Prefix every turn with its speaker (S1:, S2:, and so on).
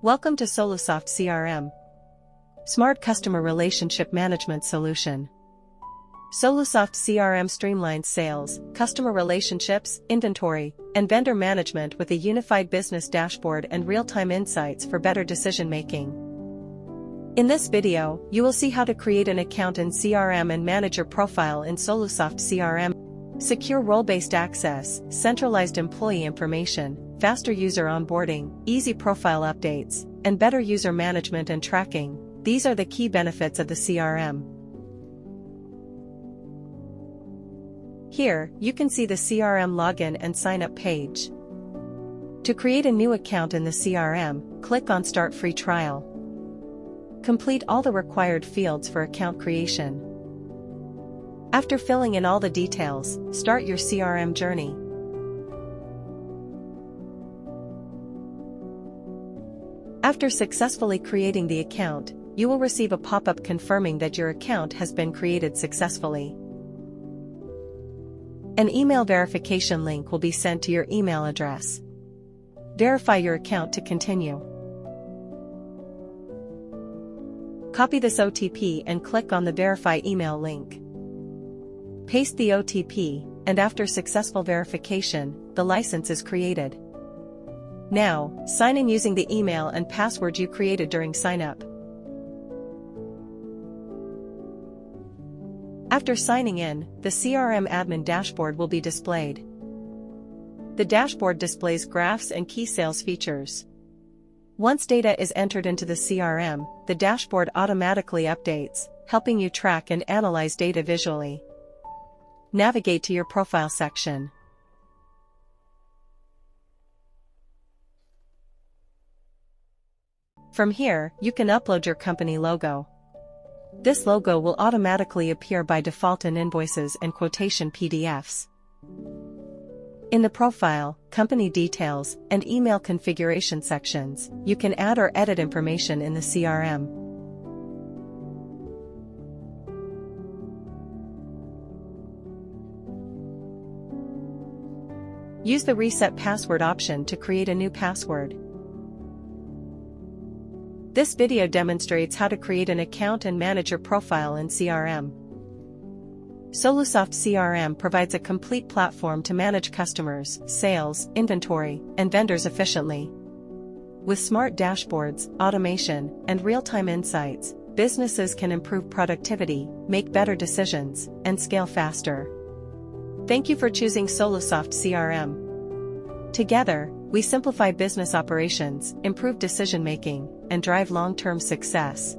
S1: Welcome to SoluSoft CRM. Smart Customer Relationship Management Solution. SoluSoft CRM streamlines sales, customer relationships, inventory, and vendor management with a unified business dashboard and real-time insights for better decision-making. In this video, you will see how to create an account in CRM and manage your profile in SoluSoft CRM. Secure role-based access, centralized employee information, faster user onboarding, easy profile updates, and better user management and tracking. These are the key benefits of the CRM. Here, you can see the CRM login and sign-up page. To create a new account in the CRM, click on Start Free Trial. Complete all the required fields for account creation. After filling in all the details, start your CRM journey. After successfully creating the account, you will receive a pop-up confirming that your account has been created successfully. An email verification link will be sent to your email address. Verify your account to continue. Copy this OTP and click on the Verify email link. Paste the OTP, and after successful verification, the license is created. Now, sign in using the email and password you created during sign-up. After signing in, the CRM admin dashboard will be displayed. The dashboard displays graphs and key sales features. Once data is entered into the CRM, the dashboard automatically updates, helping you track and analyze data visually. Navigate to your profile section. From here, you can upload your company logo. This logo will automatically appear by default in invoices and quotation PDFs. In the Profile, Company Details, and Email Configuration sections, you can add or edit information in the CRM. Use the Reset Password option to create a new password. This video demonstrates how to create an account and manage your profile in CRM. SoluSoft CRM provides a complete platform to manage customers, sales, inventory, and vendors efficiently. With smart dashboards, automation, and real-time insights, businesses can improve productivity, make better decisions, and scale faster. Thank you for choosing SoluSoft CRM. Together, we simplify business operations, improve decision-making, and drive long-term success.